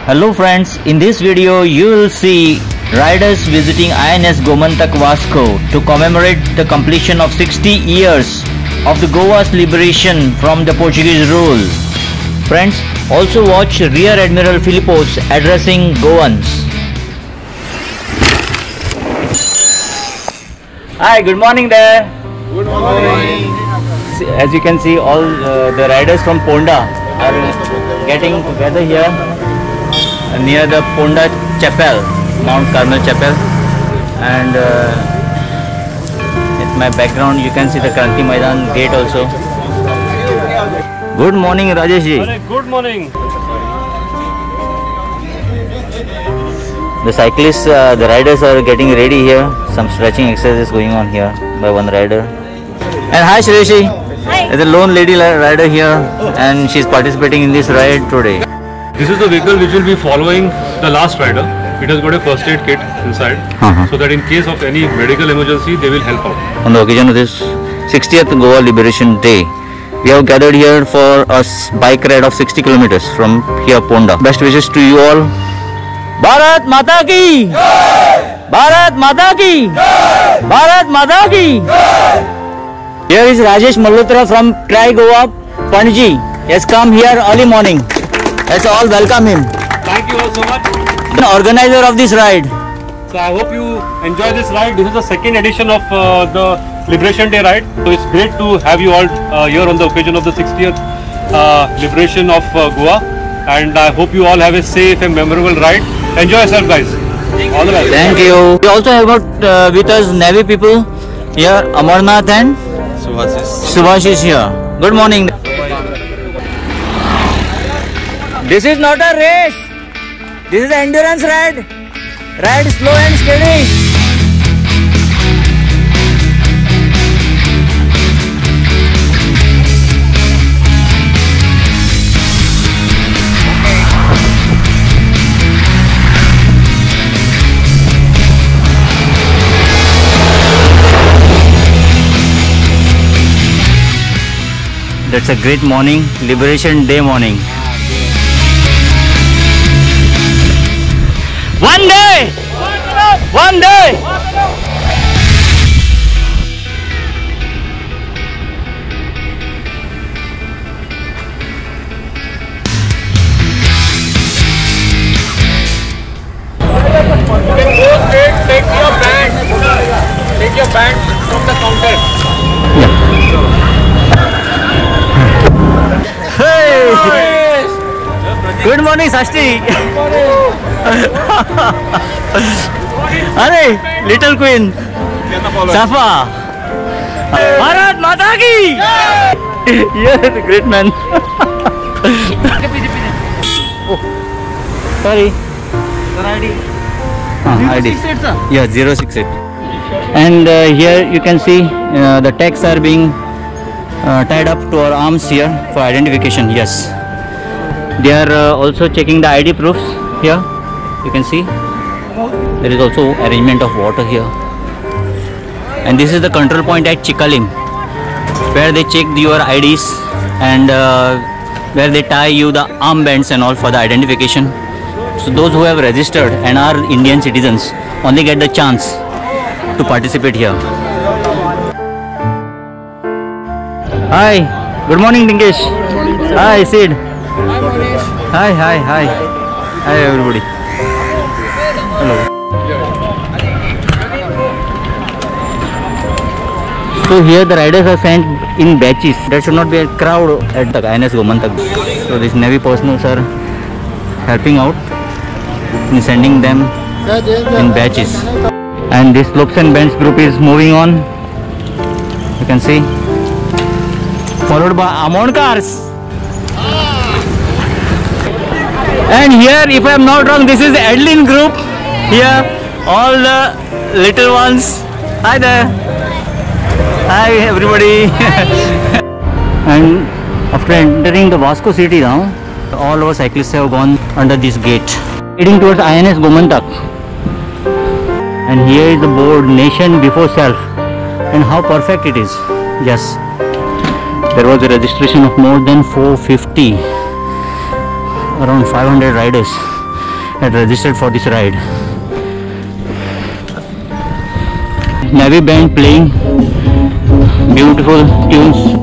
Hello friends, in this video you will see riders visiting INS Gomantak Vasco to commemorate the completion of 60 years of the Goa's liberation from the Portuguese rule. Friends, also watch Rear Admiral Philippos addressing Goans. Hi, good morning there. Good morning. As you can see, all the riders from Ponda are getting together here near the Ponda Chapel, Mount Carmel Chapel, and in my background you can see the Kranti Maidan gate also. Good morning, Rajesh ji. Good morning. The cyclists, the riders are getting ready here. Some stretching exercises going on here by one rider. And hi Shreyashi. Hi. There's a lone lady rider here and she's participating in this ride today. This is the vehicle which will be following the last rider. It has got a first aid kit inside, so that in case of any medical emergency, they will help out. On the occasion of this 60th Goa Liberation Day, we have gathered here for a bike ride of 60 kilometers from here Ponda. Best wishes to you all. Bharat Mata Ki! Bharat Mata Ki! Bharat Mata Ki! Here is Rajesh Malhotra from Tri Goa, Panji. He has come here early morning. Let's all welcome him. Thank you all so much. The organizer of this ride. So I hope you enjoy this ride. This is the second edition of the Liberation Day ride. So it's great to have you all here on the occasion of the 60th liberation of Goa. And I hope you all have a safe and memorable ride. Enjoy yourself, guys. All the best. Thank you. We also have got with us Navy people here, Amarnath and Subhash is here. Good morning. This is not a race. This is an endurance ride. Ride slow and steady. That's a great morning, Liberation Day morning. One day! One day! Take your band from the counter. Hey! Good morning, Sashti. Arey, little queen. Safa. Bharat Mata Ki! Yes, great man. Oh, sorry. ID. Yeah, 068. And here you can see the tags are being tied up to our arms here for identification. Yes. They are also checking the ID proofs here. You can see there is also arrangement of water here. And this is the control point at Chikalim, where they check your IDs and where they tie you the armbands and all for the identification. So those who have registered and are Indian citizens only get the chance to participate here. Hi, good morning Dinkesh. Good morning, sir. Hi Sid. Hi Manish. Hi everybody. Hello. So here the riders are sent in batches. There should not be a crowd at the INS Gomantak. So these Navy personnel are helping out in sending them in batches. And this slopes and bends group is moving on. You can see. Followed by Amon cars. And here, if I am not wrong, this is the Adeline group. Here, all the little ones. Hi there. Hi everybody. And after entering the Vasco city now, all our cyclists have gone under this gate, heading towards INS Gomantak. And here is the board, Nation Before Self. And how perfect it is. Yes. There was a registration of more than 450, around 500 riders had registered for this ride. Navy band playing beautiful tunes.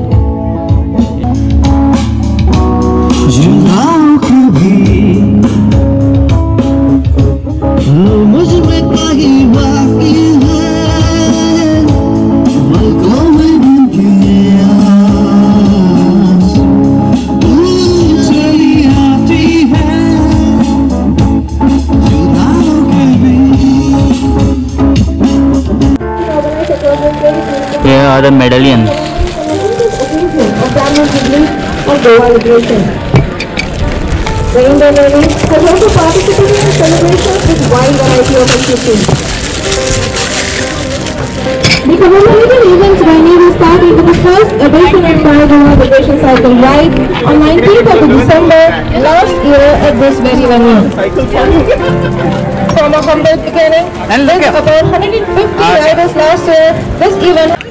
Here are the medallions. Of Goa Liberation. The Indian Navy has also participated in celebrations with wide variety of activities. The commemorative events by Navy started with the first Aviation Empire Goa Liberation Cycle ride on 19th of December last year at this very venue. From a humble beginning, with about 150 riders last year, this event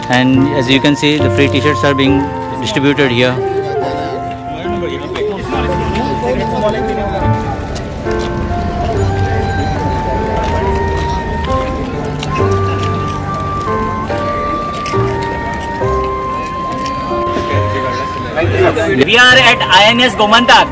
and as you can see, the free t-shirts are being distributed here. We are at INS Gomantak.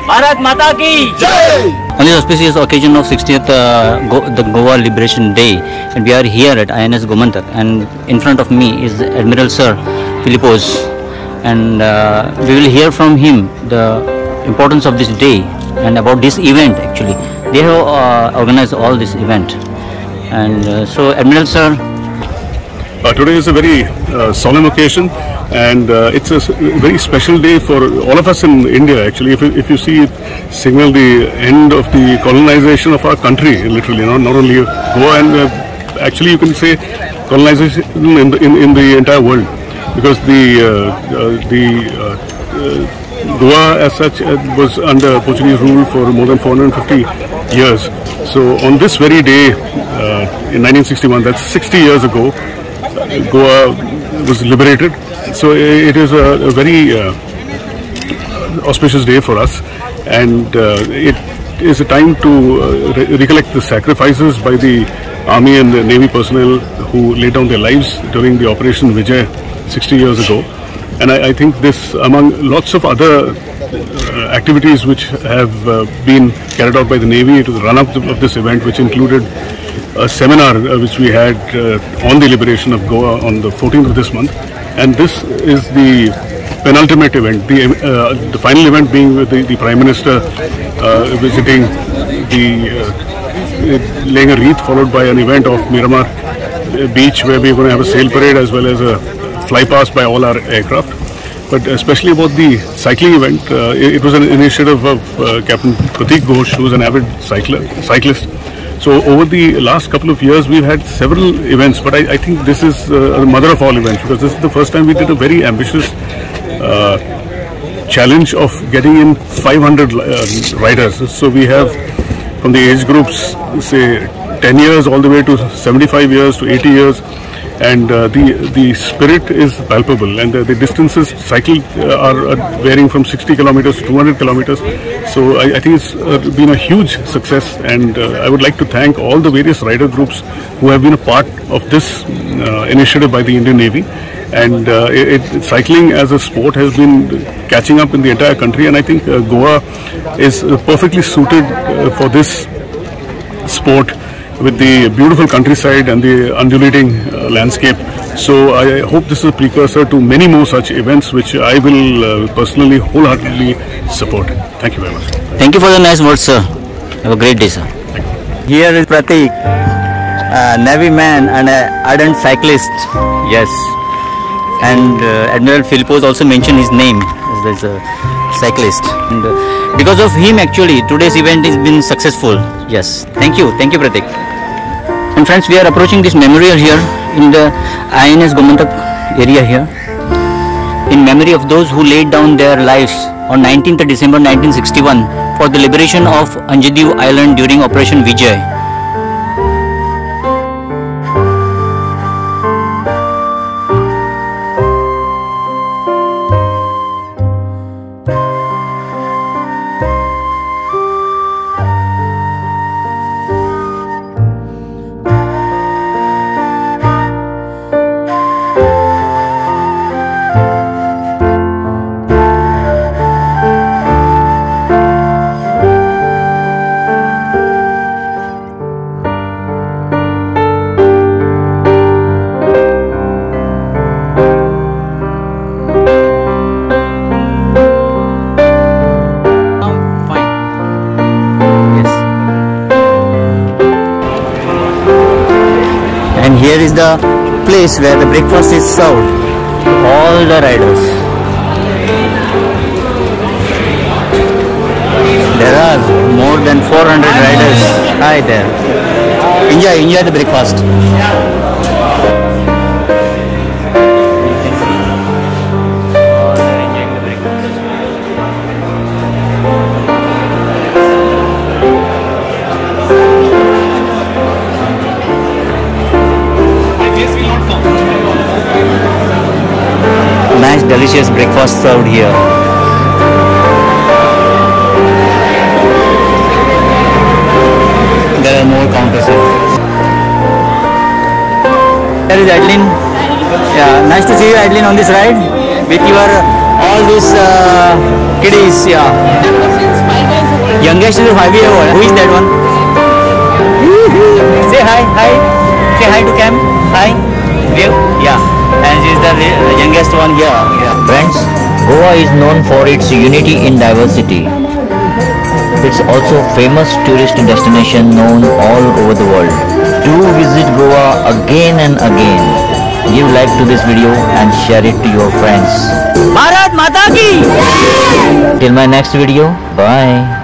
Bharat Mata ki Jai! On this auspicious occasion of 60th the Goa Liberation Day, and we are here at INS Gomantak, and in front of me is Admiral Sir Philippos, and we will hear from him the importance of this day and about this event. Actually, they have organized all this event, and so Admiral Sir. Today is a very solemn occasion, and it's a very special day for all of us in India. Actually, if you see, it signal the end of the colonization of our country, literally, not only Goa, and actually you can say colonization in the entire world, because the Goa as such was under Portuguese rule for more than 450 years. So on this very day in 1961, that's 60 years ago, Goa was liberated. So it is a very auspicious day for us, and it is a time to recollect the sacrifices by the Army and the Navy personnel who laid down their lives during the Operation Vijay 60 years ago. And I think this, among lots of other activities which have been carried out by the Navy to the run-up of this event, which included a seminar which we had on the liberation of Goa on the 14th of this month. And this is the penultimate event, the final event being with the Prime Minister visiting laying a wreath, followed by an event of Miramar Beach, where we're going to have a sail parade as well as a fly past by all our aircraft. But especially about the cycling event, it was an initiative of Captain Pratik Ghosh, who is an avid cyclist. So over the last couple of years, we've had several events, but I think this is the mother of all events, because this is the first time we did a very ambitious challenge of getting in 500 riders. So we have from the age groups, say 10 years all the way to 75 years to 80 years. And the spirit is palpable, and the distances cycled are varying from 60 kilometers to 200 kilometers. So I think it's been a huge success, and I would like to thank all the various rider groups who have been a part of this initiative by the Indian Navy. and cycling as a sport has been catching up in the entire country, and I think Goa is perfectly suited for this sport with the beautiful countryside and the undulating landscape. So I hope this is a precursor to many more such events, which I will personally wholeheartedly support. Thank you very much. Thank you for the nice words, sir. Have a great day, sir. Here is Pratik, a Navy man and an ardent cyclist. Yes. And Admiral Philippos also mentioned his name as a cyclist. And because of him, actually, today's event has been successful. Yes. Thank you, Pratik. And friends, we are approaching this memorial here in the INS Gomantak area here, in memory of those who laid down their lives on 19th December 1961 for the liberation of Anjadiv Island during Operation Vijay. And here is the place where the breakfast is served to all the riders. There are more than 400 riders. Hi there. Enjoy the breakfast. Nice delicious breakfast served here. There are more counters here. There is Adeline. Yeah, nice to see you, Adeline, on this ride with your all these kiddies. Yeah. Youngest is 5 years old. Who is that one? Say hi. Say hi to Cam. Hi. Yeah. And she is the youngest one here. Yeah. Friends, Goa is known for its unity in diversity. It's also a famous tourist destination known all over the world. Do visit Goa again and again. Give like to this video and share it to your friends. Bharat Mata Ki! Till my next video, bye.